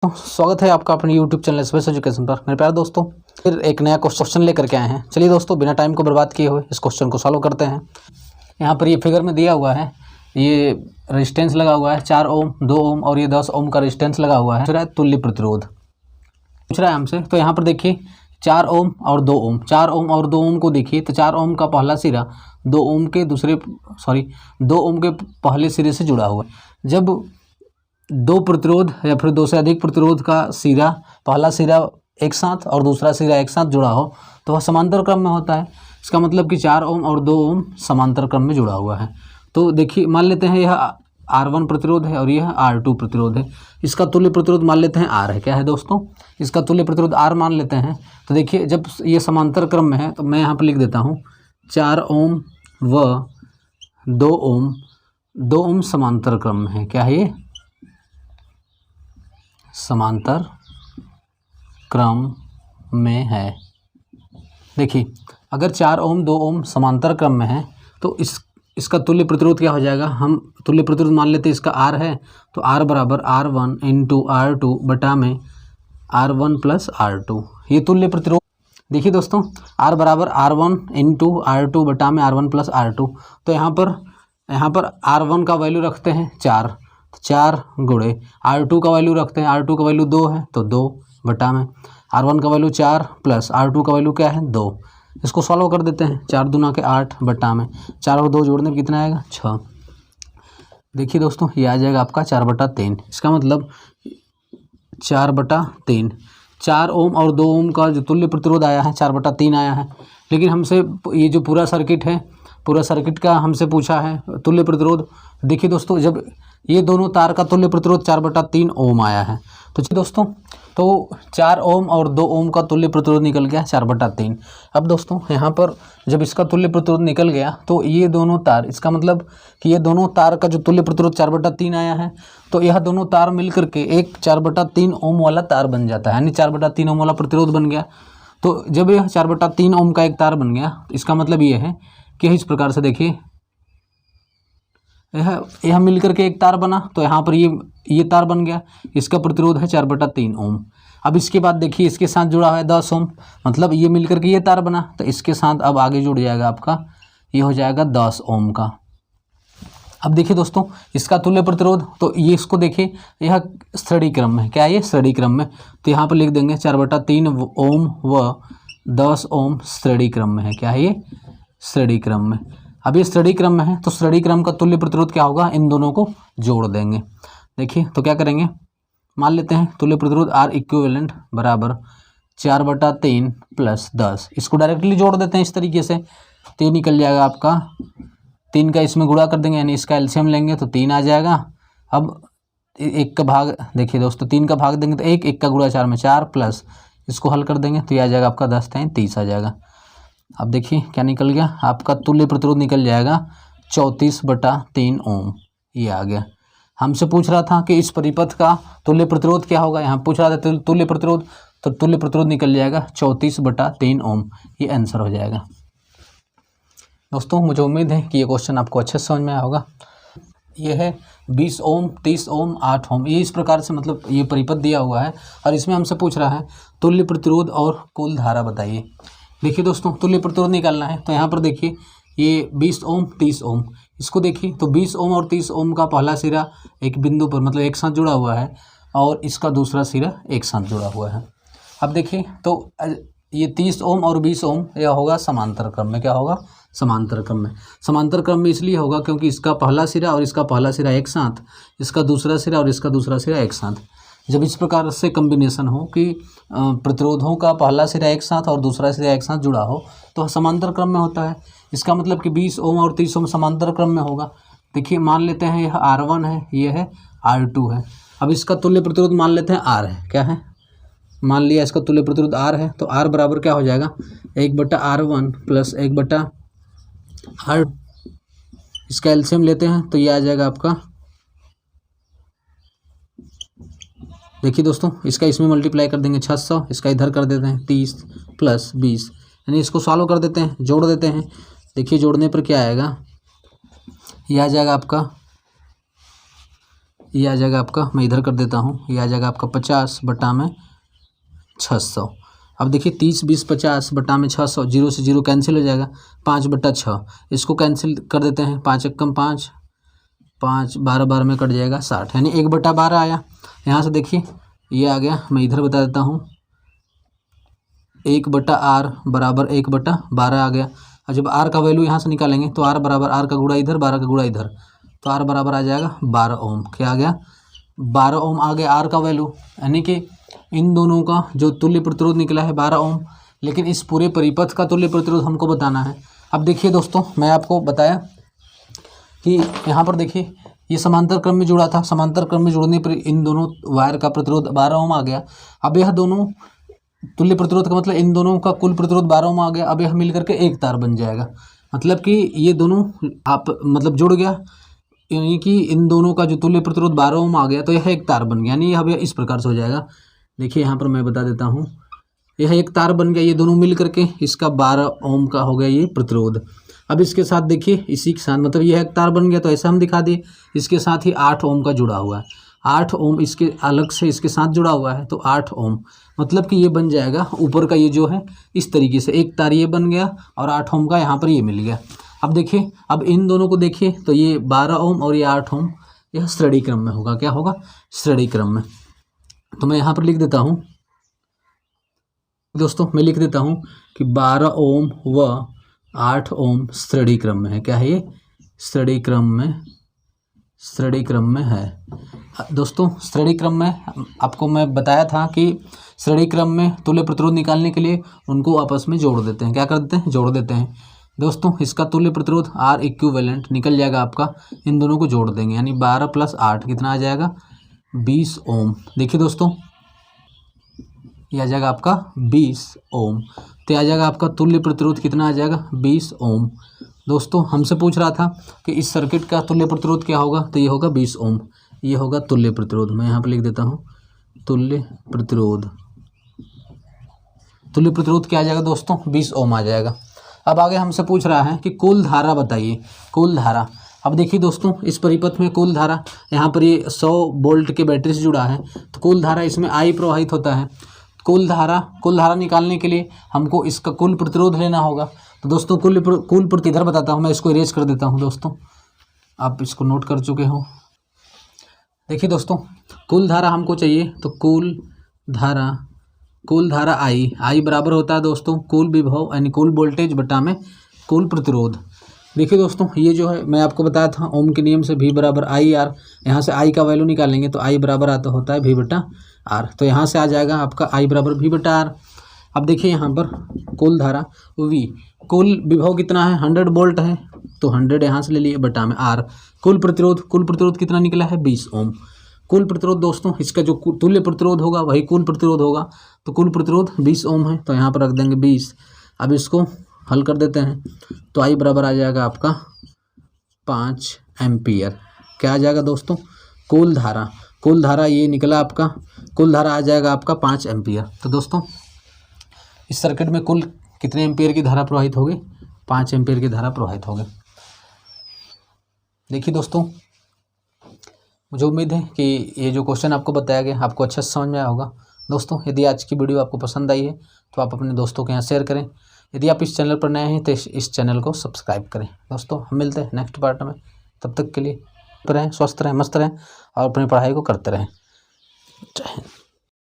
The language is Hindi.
तो स्वागत है आपका अपने YouTube चैनल स्पेस एजुकेशन पर। मेरे प्यारे दोस्तों, फिर एक नया क्वेश्चन लेकर के आए हैं। चलिए दोस्तों, बिना टाइम को बर्बाद किए हुए इस क्वेश्चन को सॉल्व करते हैं। यहाँ पर ये फिगर में दिया हुआ है, ये रेजिस्टेंस लगा हुआ है 4 ओम, 2 ओम और ये 10 ओम का रेजिस्टेंस लगा हुआ है। तुल्य प्रतिरोध पूछ रहा है हमसे। तो यहाँ पर देखिए 4 ओम और 2 ओम, 4 ओम और 2 ओम को देखिए तो 4 ओम का पहला सिरा 2 ओम के पहले सिरे से जुड़ा हुआ है। जब दो प्रतिरोध या फिर दो से अधिक प्रतिरोध का सिरा, पहला सिरा एक साथ और दूसरा सिरा एक साथ जुड़ा हो तो वह समांतर क्रम में होता है। इसका मतलब कि 4 ओम और 2 ओम समांतर क्रम में जुड़ा हुआ है। तो देखिए, मान लेते हैं यह R1 प्रतिरोध है और यह R2 प्रतिरोध है। इसका तुल्य प्रतिरोध मान लेते हैं R है। क्या है दोस्तों? इसका तुल्य प्रतिरोध R मान लेते हैं। तो देखिए, जब ये समांतर क्रम में है तो मैं यहाँ पर लिख देता हूँ 4 ओम व 2 ओम, 2 ओम समांतर क्रम में है। क्या है ये? समांतर क्रम में है। देखिए, अगर 4 ओम 2 ओम समांतर क्रम में है तो इसका तुल्य प्रतिरोध क्या हो जाएगा? हम तुल्य प्रतिरोध मान लेते हैं इसका R है, तो R बराबर R1 इंटू R2 बटा में R1 प्लस R2, ये तुल्य प्रतिरोध। देखिए दोस्तों, R बराबर R1 इंटू R2 बटा में R1 प्लस R2। तो यहाँ पर R1 का वैल्यू रखते हैं 4, 4 गुणे R2 का वैल्यू रखते हैं, R2 का वैल्यू 2 है तो 2 बटा में R1 का वैल्यू 4 प्लस R2 का वैल्यू क्या है? 2। इसको सॉल्व कर देते हैं। 4 दूना के 8 बटा में 4 और 2 जोड़ने में कितना आएगा? 6। देखिए दोस्तों, ये आ जाएगा आपका 4/3। इसका मतलब 4/3। 4 ओम और 2 ओम का जो तुल्य प्रतिरोध आया है 4/3 आया है। लेकिन हमसे ये जो पूरा सर्किट का हमसे पूछा है तुल्य प्रतिरोध। देखिए दोस्तों, जब ये दोनों तार का तुल्य प्रतिरोध 4/3 ओम आया है तो दोस्तों, तो 4 ओम और 2 ओम का तुल्य प्रतिरोध निकल गया 4/3। अब दोस्तों, यहाँ पर जब इसका तुल्य प्रतिरोध निकल गया तो ये दोनों तार, इसका मतलब कि ये दोनों तार का जो तुल्य प्रतिरोध 4/3 आया है तो यह दोनों तार मिल करके एक 4/3 ओम वाला तार बन जाता है, यानी 4/3 ओम वाला प्रतिरोध बन गया। तो जब यह 4/3 ओम का एक तार बन गया, इसका मतलब ये है कि इस प्रकार से देखिए, यह मिलकर के एक तार बना, तो यहाँ पर ये तार बन गया, इसका प्रतिरोध है 4/3 ओम। अब इसके बाद देखिए, इसके साथ जुड़ा हुआ है 10 ओम, मतलब ये मिलकर के ये तार बना, तो इसके साथ अब आगे जुड़ जाएगा आपका, ये हो जाएगा 10 ओम का। अब देखिए दोस्तों, इसका तुल्य प्रतिरोध, तो ये इसको देखिए, यह श्रेणी क्रम में। क्या है ये? श्रेणी क्रम में। तो यहाँ पर लिख देंगे 4/3 ओम व 10 ओम श्रेणी क्रम में है। क्या है ये? श्रेणी क्रम में। अब ये श्रेणी क्रम में है तो श्रेणी क्रम का तुल्य प्रतिरोध क्या होगा? इन दोनों को जोड़ देंगे। देखिए, तो क्या करेंगे, मान लेते हैं तुल्य प्रतिरोध R इक्विवेलेंट बराबर 4/3 प्लस 10। इसको डायरेक्टली जोड़ देते हैं इस तरीके से, तो ये निकल जाएगा आपका 3 का इसमें गुणा कर देंगे, यानी इसका एलसीएम लेंगे तो 3 आ जाएगा। अब 1 का भाग, देखिए दोस्तों, 3 का भाग देंगे तो 1 का गुणा 4 में 4 प्लस इसको हल कर देंगे तो ये आ जाएगा आपका 10 3 30 आ जाएगा। अब देखिए क्या निकल गया, आपका तुल्य प्रतिरोध निकल जाएगा 34/3 ओम। ये आ गया। हमसे पूछ रहा था कि इस परिपथ का तुल्य प्रतिरोध क्या होगा, यहाँ पूछ रहा था तुल्य प्रतिरोध, तो तुल्य प्रतिरोध निकल जाएगा 34/3 ओम। ये आंसर हो जाएगा। दोस्तों, मुझे उम्मीद है कि ये क्वेश्चन आपको अच्छे से समझ में आया होगा। ये है 20 ओम, 30 ओम, 8 ओम, ये इस प्रकार से, मतलब ये परिपथ दिया हुआ है और इसमें हमसे पूछ रहा है तुल्य प्रतिरोध और कुल धारा बताइए। देखिए दोस्तों, तुल्य प्रतिरोध निकालना है तो यहाँ पर देखिए, ये 20 ओम 30 ओम, इसको देखिए तो 20 ओम और 30 ओम का पहला सिरा एक बिंदु पर, मतलब एक साथ जुड़ा हुआ है और इसका दूसरा सिरा एक साथ जुड़ा हुआ है। अब देखिए, तो ये 30 ओम और 20 ओम यह होगा समांतर क्रम में। क्या होगा? समांतर क्रम में। समांतर क्रम में इसलिए होगा क्योंकि इसका पहला सिरा और इसका पहला सिरा एक साथ, इसका दूसरा सिरा और इसका दूसरा सिरा एक साथ। जब इस प्रकार से कॉम्बिनेशन हो कि प्रतिरोधों का पहला सिरा एक साथ और दूसरा सिरा एक साथ जुड़ा हो तो समांतर क्रम में होता है। इसका मतलब कि 20 ओम और 30 ओम समांतर क्रम में होगा। देखिए, मान लेते हैं यह R1 है, ये है R2 है। अब इसका तुल्य प्रतिरोध मान लेते हैं R है। क्या है? मान लिया इसका तुल्य प्रतिरोध R है, तो R बराबर क्या हो जाएगा? 1/R1 plus 1/R। इसका एलसीएम लेते हैं तो ये आ जाएगा आपका, देखिए दोस्तों, इसका इसमें मल्टीप्लाई कर देंगे 600, इसका इधर कर देते हैं 30 प्लस 20, यानी इसको सॉल्व कर देते हैं, जोड़ देते हैं। देखिए जोड़ने पर क्या आएगा, ये आ जाएगा आपका ये आ जाएगा आपका, मैं इधर कर देता हूँ, ये आ जाएगा आपका 50 बटा में 600। अब देखिए 30 20 50 बटा में 600, 0 से 0 कैंसिल हो जाएगा, 5 बटा 6 इसको कैंसिल कर देते हैं, 5 एकम 5, 5 12 12 में कट जाएगा 60, यानी 1 बटा 12 आया। यहाँ से देखिए ये आ गया, मैं इधर बता देता हूँ, 1 बटा आर बराबर 1 बटा 12 आ गया। और जब आर का वैल्यू यहाँ से निकालेंगे तो आर बराबर आर का गुणा इधर, 12 का गुणा इधर, तो आर बराबर आ जाएगा 12 ओम। क्या आ गया? 12 ओम आ गया आर का वैल्यू, यानी कि इन दोनों का जो तुल्य प्रतिरोध निकला है 12 ओम। लेकिन इस पूरे परिपथ का तुल्य प्रतिरोध हमको बताना है। अब देखिए दोस्तों, मैं आपको बताया कि यहाँ पर देखिए ये समांतर क्रम में जुड़ा था, समांतर क्रम में जुड़ने पर इन दोनों वायर का प्रतिरोध 12 ओम आ गया। अब यह दोनों तुल्य प्रतिरोध का मतलब इन दोनों का कुल प्रतिरोध 12 ओम आ गया। अब यह मिलकर के एक तार बन जाएगा, मतलब कि ये दोनों आप मतलब जुड़ गया, यानी कि इन दोनों का जो तुल्य प्रतिरोध 12 ओम आ गया तो यह एक तार बन गया। यानी यह इस प्रकार से हो जाएगा। देखिए यहाँ पर मैं बता देता हूँ, यह एक तार बन गया, ये दोनों मिल करके इसका 12 ओम का हो गया ये प्रतिरोध। अब इसके साथ देखिए इसी के साथ मतलब यह एक तार बन गया तो ऐसा हम दिखा दिए, इसके साथ ही 8 ओम का जुड़ा हुआ है, 8 ओम इसके अलग से इसके साथ जुड़ा हुआ है तो 8 ओम, मतलब कि ये बन जाएगा ऊपर का ये जो है इस तरीके से एक तार ये बन गया और 8 ओम का यहाँ पर ये मिल गया। अब देखिए, अब इन दोनों को देखिए तो ये 12 ओम और ये 8 ओम यह श्रेणी क्रम में होगा। क्या होगा? श्रेणी क्रम में। तो मैं यहाँ पर लिख देता हूँ दोस्तों, मैं लिख देता हूँ कि 12 ओम व 8 ओम श्रेणी क्रम में है। क्या है ये? श्रेणी क्रम में, श्रेणी क्रम में है दोस्तों। श्रेणी क्रम में आपको मैं बताया था कि श्रेणी क्रम में तुल्य प्रतिरोध निकालने के लिए उनको आपस में जोड़ देते हैं। क्या कर देते हैं? जोड़ देते हैं दोस्तों। इसका तुल्य प्रतिरोध आर इक्विवेलेंट निकल जाएगा आपका, इन दोनों को जोड़ देंगे, यानी 12 + 8 कितना आ जाएगा? 20 ओम। देखिए दोस्तों, ये आ जाएगा आपका 20 ओम। तो आ जाएगा आपका तुल्य प्रतिरोध कितना आ जाएगा? 20 ओम। दोस्तों हमसे पूछ रहा था कि इस सर्किट का तुल्य प्रतिरोध क्या होगा, तो ये होगा 20 ओम, ये होगा तुल्य प्रतिरोध। मैं यहाँ पर लिख देता हूँ तुल्य प्रतिरोध। तुल्य प्रतिरोध क्या आ जाएगा दोस्तों? 20 ओम आ जाएगा। अब आगे हमसे पूछ रहा है कि कुल धारा बताइए, कुल धारा। अब देखिए दोस्तों, इस परिपथ में कुल धारा, यहाँ पर ये 100 वोल्ट के बैटरी से जुड़ा है तो कुल धारा इसमें आई प्रवाहित होता है। कुल धारा निकालने के लिए हमको इसका कुल प्रतिरोध लेना होगा। तो दोस्तों कुल प्रतिरोध इधर बताता हूँ, मैं इसको इरेज कर देता हूँ दोस्तों, आप इसको नोट कर चुके हो। देखिए दोस्तों, कुल धारा हमको चाहिए तो कुल धारा आई बराबर होता है दोस्तों कुल विभव यानी कुल वोल्टेज बटा में कुल प्रतिरोध। देखिए दोस्तों, ये जो है मैं आपको बताया था ओम के नियम से V बराबर आई आर, यहाँ से आई का वैल्यू निकालेंगे तो आई बराबर आता होता है V बटा आर, तो यहाँ से आ जाएगा आपका आई बराबर V बटा आर। अब देखिए यहाँ पर कुल धारा V, कुल विभव कितना है? 100 वोल्ट है तो 100 यहाँ से ले लिए बटा में आर। कुल प्रतिरोध कितना निकला है? 20 ओम। कुल प्रतिरोध दोस्तों, इसका जो तुल्य प्रतिरोध होगा वही कुल प्रतिरोध होगा, तो कुल प्रतिरोध 20 ओम है तो यहाँ पर रख देंगे 20। अब इसको हल कर देते हैं तो आई बराबर आ जाएगा आपका 5 एम्पियर। क्या आ जाएगा दोस्तों? कुल धारा ये निकला आपका, कुल धारा आ जाएगा आपका 5 एम्पियर। तो दोस्तों इस सर्किट में कुल कितने एम्पियर की धारा प्रवाहित होगी? 5 एम्पियर की धारा प्रवाहित होगी। देखिए दोस्तों, मुझे उम्मीद है कि ये जो क्वेश्चन आपको बताया गया आपको अच्छा समझ में आया होगा। दोस्तों यदि आज की वीडियो आपको पसंद आई है तो आप अपने दोस्तों के यहाँ शेयर करें। यदि आप इस चैनल पर नए हैं तो इस चैनल को सब्सक्राइब करें। दोस्तों हम मिलते हैं नेक्स्ट पार्ट में, तब तक के लिए रहें, स्वस्थ रहें, मस्त रहें और अपनी पढ़ाई को करते रहें। जय हिंद।